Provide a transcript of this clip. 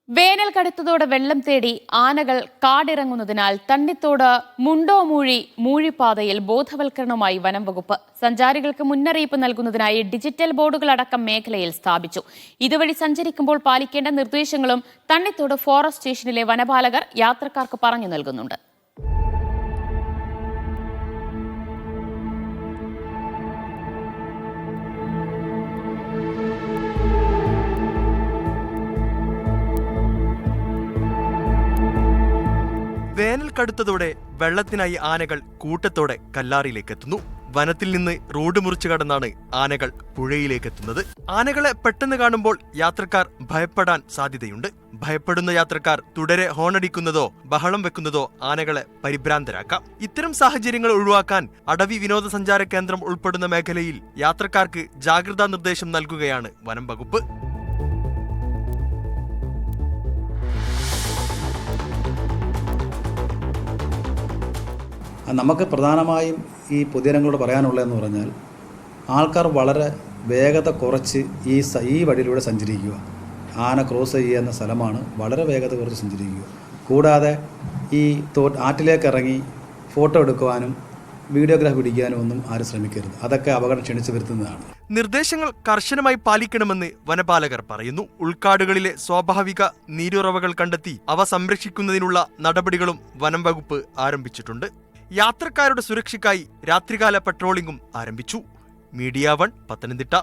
വേനൽ കടുത്തതോടെ വെള്ളം തേടി ആനകൾ കാടിറങ്ങുന്നതിനാൽ തണ്ണിത്തോട് മുണ്ടോമൂഴി മൂഴിപ്പാതയിൽ ബോധവൽക്കരണവുമായി വനം വകുപ്പ്. സഞ്ചാരികൾക്ക് മുന്നറിയിപ്പ് നൽകുന്നതിനായി ഡിജിറ്റൽ ബോർഡുകളടക്കം മേഖലയിൽ സ്ഥാപിച്ചു. ഇതുവഴി സഞ്ചരിക്കുമ്പോൾ പാലിക്കേണ്ട നിർദ്ദേശങ്ങളും തണ്ണിത്തോട് ഫോറസ്റ്റ് സ്റ്റേഷനിലെ വനപാലകർ യാത്രക്കാർക്ക് പറഞ്ഞു നൽകുന്നുണ്ട്. വേനൽ കടുത്തതോടെ വെള്ളത്തിനായി ആനകൾ കൂട്ടത്തോടെ കല്ലാറിലേക്ക് എത്തുന്നു. വനത്തിൽ നിന്ന് റോഡ് മുറിച്ചു കടന്നാണ് ആനകൾ പുഴയിലേക്ക് എത്തുന്നത്. ആനകളെ പെട്ടെന്ന് കാണുമ്പോൾ യാത്രക്കാർ ഭയപ്പെടാൻ സാധ്യതയുണ്ട്. ഭയപ്പെടുന്ന യാത്രക്കാർ തുടരെ ഹോണടിക്കുന്നതോ ബഹളം വെക്കുന്നതോ ആനകളെ പരിഭ്രാന്തരാക്കാം. ഇത്തരം സാഹചര്യങ്ങൾ ഒഴിവാക്കാൻ അടവി വിനോദസഞ്ചാര കേന്ദ്രം ഉൾപ്പെടുന്ന മേഖലയിൽ യാത്രക്കാർക്ക് ജാഗ്രതാ നിർദ്ദേശം നൽകുകയാണ് വനം വകുപ്പ്. നമുക്ക് പ്രധാനമായും ഈ പൊതുജനങ്ങളോട് പറയാനുള്ളതെന്ന് പറഞ്ഞാൽ ആൾക്കാർ വളരെ വേഗത കുറച്ച് ഈ വഴിയിലൂടെ സഞ്ചരിക്കുക. ആന ക്രോസ് ചെയ്യുന്ന സ്ഥലമാണ്, വളരെ വേഗത കുറച്ച് സഞ്ചരിക്കുക. കൂടാതെ ഈ ആറ്റിലേക്ക് ഇറങ്ങി ഫോട്ടോ എടുക്കുവാനും വീഡിയോഗ്രാഫി പിടിക്കാനും ഒന്നും ആരും ശ്രമിക്കരുത്. അതൊക്കെ അപകടം ക്ഷണിച്ചു വരുത്തുന്നതാണ്. നിർദ്ദേശങ്ങൾ കർശനമായി പാലിക്കണമെന്ന് വനപാലകർ പറയുന്നു. ഉൾക്കാടുകളിലെ സ്വാഭാവിക നീരുറവകൾ കണ്ടെത്തി അവ സംരക്ഷിക്കുന്നതിനുള്ള നടപടികളും വനം വകുപ്പ് ആരംഭിച്ചിട്ടുണ്ട്. യാത്രക്കാരുടെ സുരക്ഷയ്ക്കായി രാത്രികാല പട്രോളിംഗും ആരംഭിച്ചു. മീഡിയ 1 പത്തനംതിട്ട.